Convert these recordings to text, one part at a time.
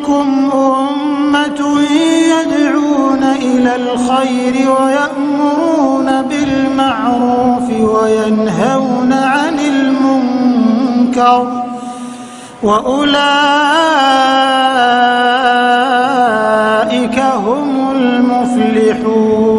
منكم أمة يدعون إلى الخير ويأمرون بالمعروف وينهون عن المنكر وأولئك هم المفلحون.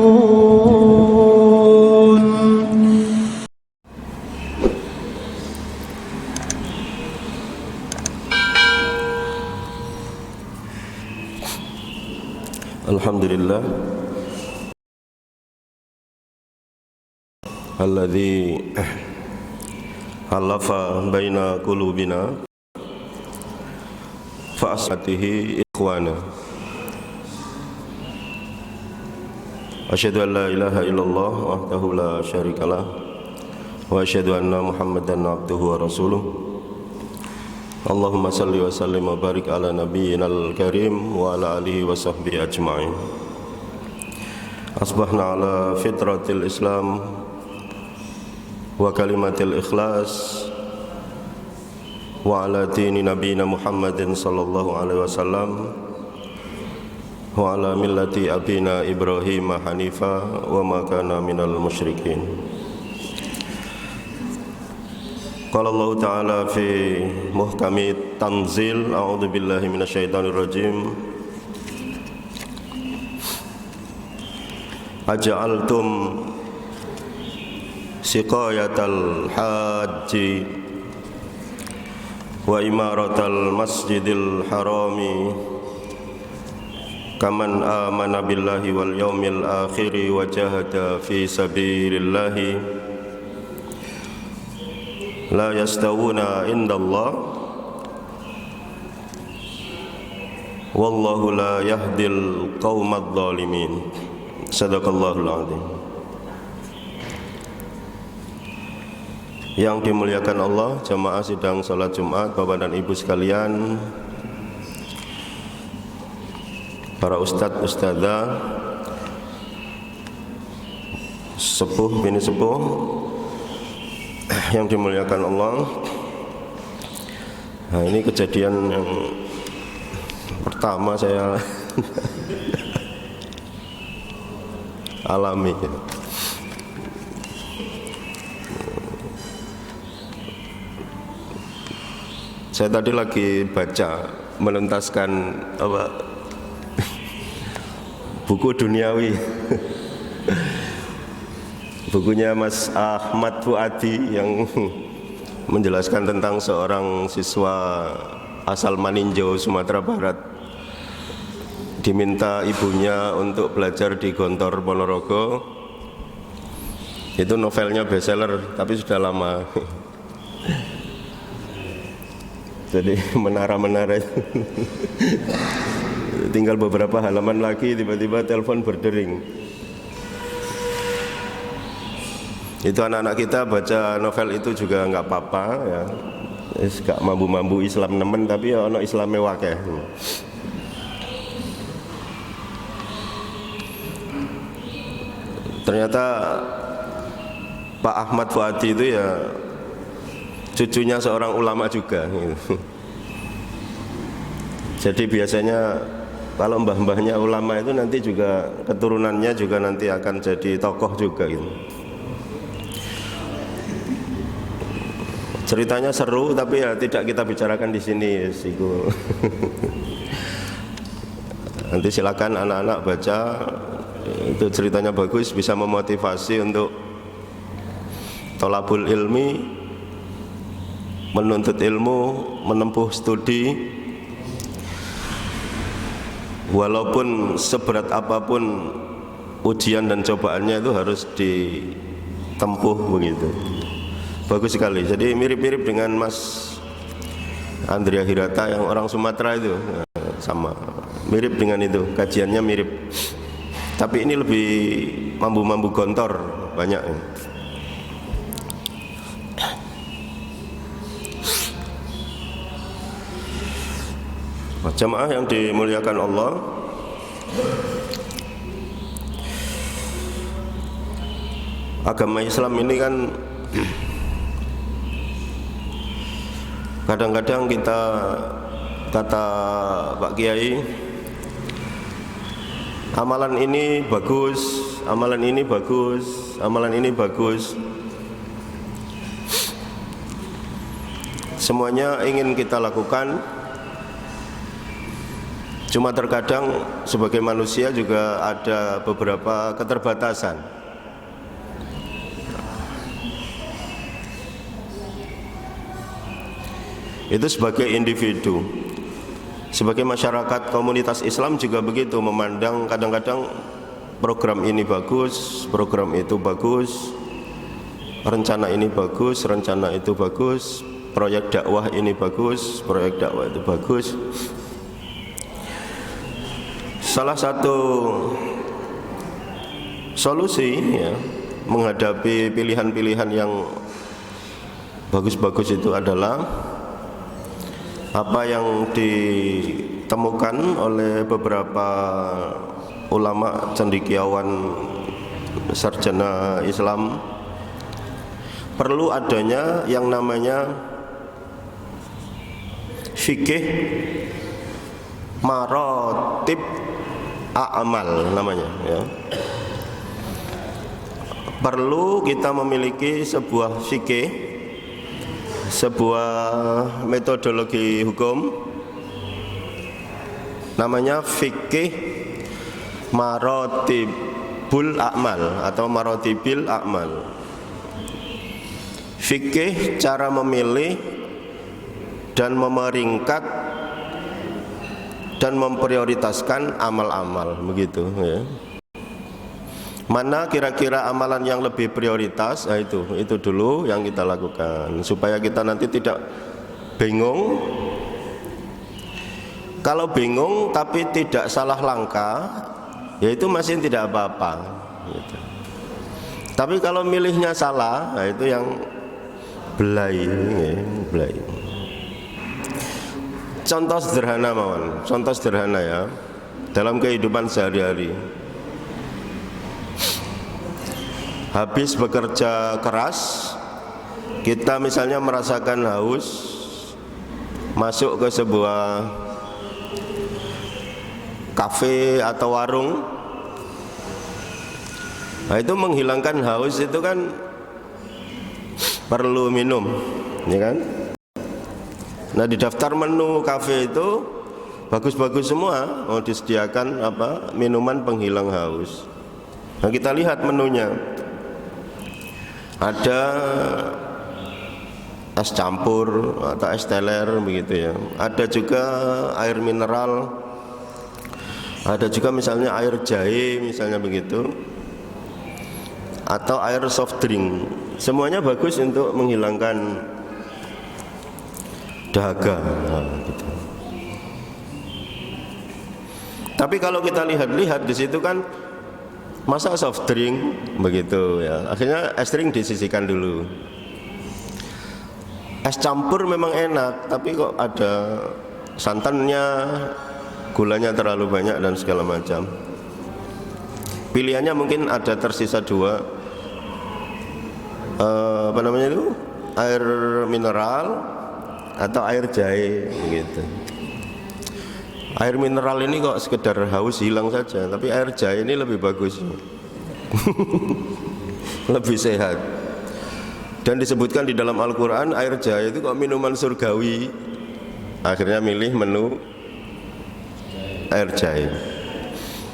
Alhamdulillah alladzi halafa baina qulubina fa asatihi ikhwana. Asyhadu an la ilaha illallah wahdahu la syarikalah wa asyhadu anna Muhammadan abduhu wa rasuluh. Allahumma salli wa sallim wa barik ala nabiyyinal karim wa ala alihi wa sahbihi ajma'in. Asbahna ala fitratil Islam wa kalimatil ikhlas wa ala dini nabiyina Muhammadin sallallahu alaihi wasallam wa ala millati abina Ibrahim hanifa wa ma kana minal musyrikin. Qala Allah Ta'ala fi muhkami tanzil, a'udzu billahi minasyaitonir rajim. Aja'altum siqayatal haji wa imaratal masjidil harami kaman amana billahi wal yaumil akhiri wa jahada fi sabilillahi la yastawuna indallah wallahu la yahdil qaumadh dhalimin. Sadaqallahul azim. Yang dimuliakan Allah, jamaah sidang salat Jumat, Bapak dan Ibu sekalian, para ustadz, ustadzah, sepuh bini sepuh yang dimuliakan Allah. Nah, ini kejadian yang pertama saya alami. Saya tadi lagi baca, menuntaskan buku duniawi. Bukunya Mas Ahmad Fuadi yang menjelaskan tentang seorang siswa asal Maninjau, Sumatera Barat, diminta ibunya untuk belajar di Gontor Ponorogo. Itu novelnya bestseller, tapi sudah lama. Jadi menara-menara itu tinggal beberapa halaman lagi, tiba-tiba telepon berdering. Itu anak-anak kita baca novel itu juga nggak apa-apa ya, gak mambu-mambu Islam nemen, tapi ya ono Islame wakeh. Ternyata Pak Ahmad Fuadi itu ya cucunya seorang ulama juga gitu. Jadi biasanya kalau mbah-mbahnya ulama itu nanti juga keturunannya juga nanti akan jadi tokoh juga gitu. Ceritanya seru, tapi ya tidak kita bicarakan di sini, Siku. Nanti silakan anak-anak baca, itu ceritanya bagus, bisa memotivasi untuk tolabul ilmi, menuntut ilmu, menempuh studi, walaupun seberat apapun ujian dan cobaannya itu harus ditempuh begitu. Bagus sekali. Jadi mirip-mirip dengan Mas Andrea Hirata yang orang Sumatera itu, sama, mirip dengan itu, kajiannya mirip. Tapi ini lebih mambu-mambu gontor banyak. Jamaah yang dimuliakan Allah, agama Islam ini kan kadang-kadang kita kata Pak Kiai, amalan ini bagus, amalan ini bagus, amalan ini bagus. Semuanya ingin kita lakukan, cuma terkadang sebagai manusia juga ada beberapa keterbatasan. Itu sebagai individu. Sebagai masyarakat komunitas Islam juga begitu, memandang kadang-kadang program ini bagus, program itu bagus, rencana ini bagus, rencana itu bagus, proyek dakwah ini bagus, proyek dakwah itu bagus. Salah satu solusi ya, menghadapi pilihan-pilihan yang bagus-bagus itu adalah apa yang ditemukan oleh beberapa ulama cendekiawan sarjana Islam, perlu adanya yang namanya fikih maratib a'mal namanya ya. Perlu kita memiliki sebuah fikih, sebuah metodologi hukum namanya fikih maratibul a'mal atau maratibil a'mal. Fikih cara memilih dan memeringkat dan memprioritaskan amal-amal, begitu ya. Mana kira-kira amalan yang lebih prioritas? Nah itu dulu yang kita lakukan supaya kita nanti tidak bingung. Kalau bingung tapi tidak salah langkah, ya itu masih tidak apa-apa gitu. Tapi kalau milihnya salah, nah itu yang belai ya, belai. Contoh sederhana mawon, contoh sederhana ya, dalam kehidupan sehari-hari. Habis bekerja keras, kita misalnya merasakan haus, masuk ke sebuah kafe atau warung. Nah itu menghilangkan haus itu kan perlu minum, ya kan? Nah di daftar menu kafe itu bagus-bagus semua, mau disediakan apa minuman penghilang haus. Nah kita lihat menunya. Ada es campur atau es teler begitu ya. Ada juga air mineral. Ada juga misalnya air jahe misalnya begitu. Atau air soft drink. Semuanya bagus untuk menghilangkan dahaga. Nah, gitu. Tapi kalau kita lihat-lihat di situ kan masa soft drink begitu ya, akhirnya es drink disisihkan dulu. Es campur memang enak, tapi kok ada santannya, gulanya terlalu banyak dan segala macam. Pilihannya mungkin ada tersisa dua, apa namanya itu, air mineral atau air jahe begitu. Air mineral ini kok sekedar haus hilang saja, tapi air jahe ini lebih bagus. Lebih sehat. Dan disebutkan di dalam Al-Quran air jahe itu kok minuman surgawi. Akhirnya milih menu air jahe.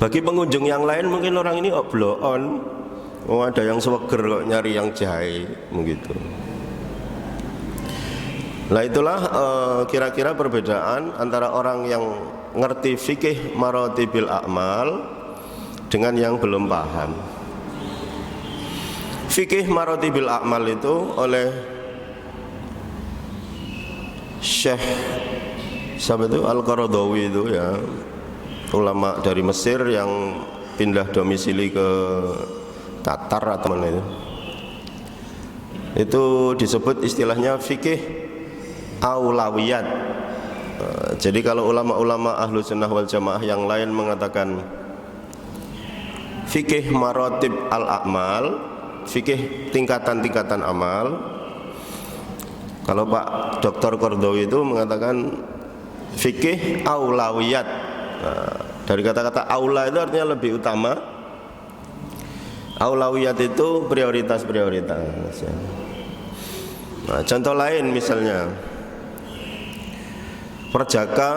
Bagi pengunjung yang lain mungkin orang ini kok blow on. Oh ada yang seweger kok nyari yang jahe begitu. Nah itulah kira-kira perbedaan antara orang yang ngerti fikih maratibil a'mal dengan yang belum paham. Fikih maratibil a'mal itu oleh Syekh siapa itu Al-Qaradawi itu ya, ulama dari Mesir yang pindah domisili ke Qatar atau mana itu. Itu disebut istilahnya fikih aulawiyat. Jadi kalau ulama-ulama ahlu sunnah wal jamaah yang lain mengatakan fikih maratib al-a'mal, fikih tingkatan-tingkatan amal, kalau Pak Dr. Qaradawi itu mengatakan fikih aulawiyat. Nah, dari kata-kata aula itu artinya lebih utama. Aulawiyat itu prioritas-prioritas. Nah, contoh lain misalnya perjaka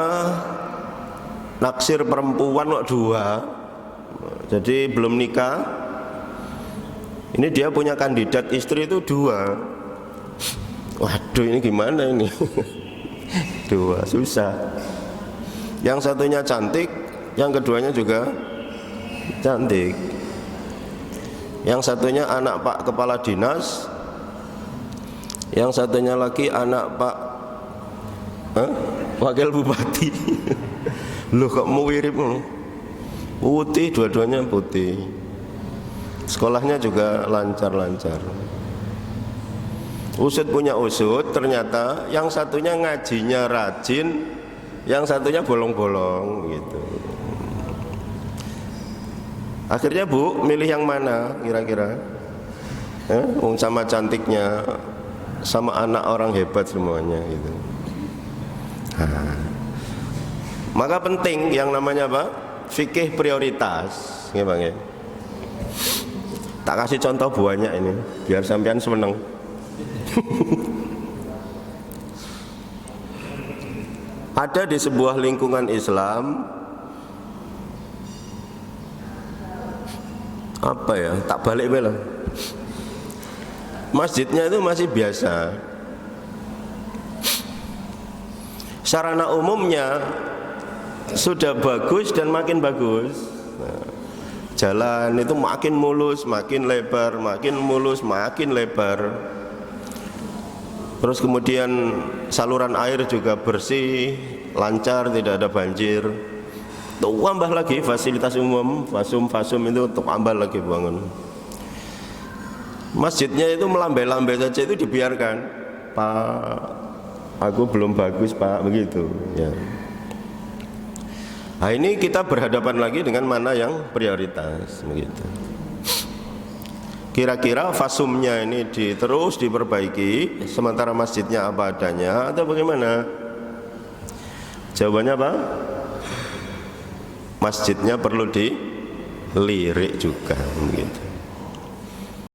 naksir perempuan dua, jadi belum nikah. Ini dia punya kandidat istri itu dua. Waduh, ini gimana ini? Dua, susah. Yang satunya cantik, yang keduanya juga cantik. Yang satunya anak Pak Kepala Dinas, yang satunya lagi anak Pak Wakil Bupati. Loh, kok mau mirip? Putih, dua-duanya putih. Sekolahnya juga lancar-lancar. Usut punya usut, ternyata yang satunya ngajinya rajin, yang satunya bolong-bolong gitu. Akhirnya Bu, milih yang mana kira-kira? Sama cantiknya, sama anak orang hebat semuanya gitu. Maka penting yang namanya apa? Fikih prioritas, ya Bang ya. Tak kasih contoh banyak ini, biar sampean seneng. Ada di sebuah lingkungan Islam, apa ya, tak balik belah. Masjidnya itu masih biasa. Sarana umumnya sudah bagus dan makin bagus. Jalan itu makin mulus, makin lebar, makin mulus, makin lebar. Terus kemudian saluran air juga bersih, lancar, tidak ada banjir. Tambah lagi fasilitas umum, fasum itu tambah lagi bangun. Masjidnya itu melambai-lambai saja itu dibiarkan. Pak, aku belum bagus Pak, begitu ya. Nah, ini kita berhadapan lagi dengan mana yang prioritas begitu. Kira-kira fasumnya ini terus diperbaiki sementara masjidnya apa adanya atau bagaimana? Jawabannya apa? Masjidnya perlu dilirik juga begitu.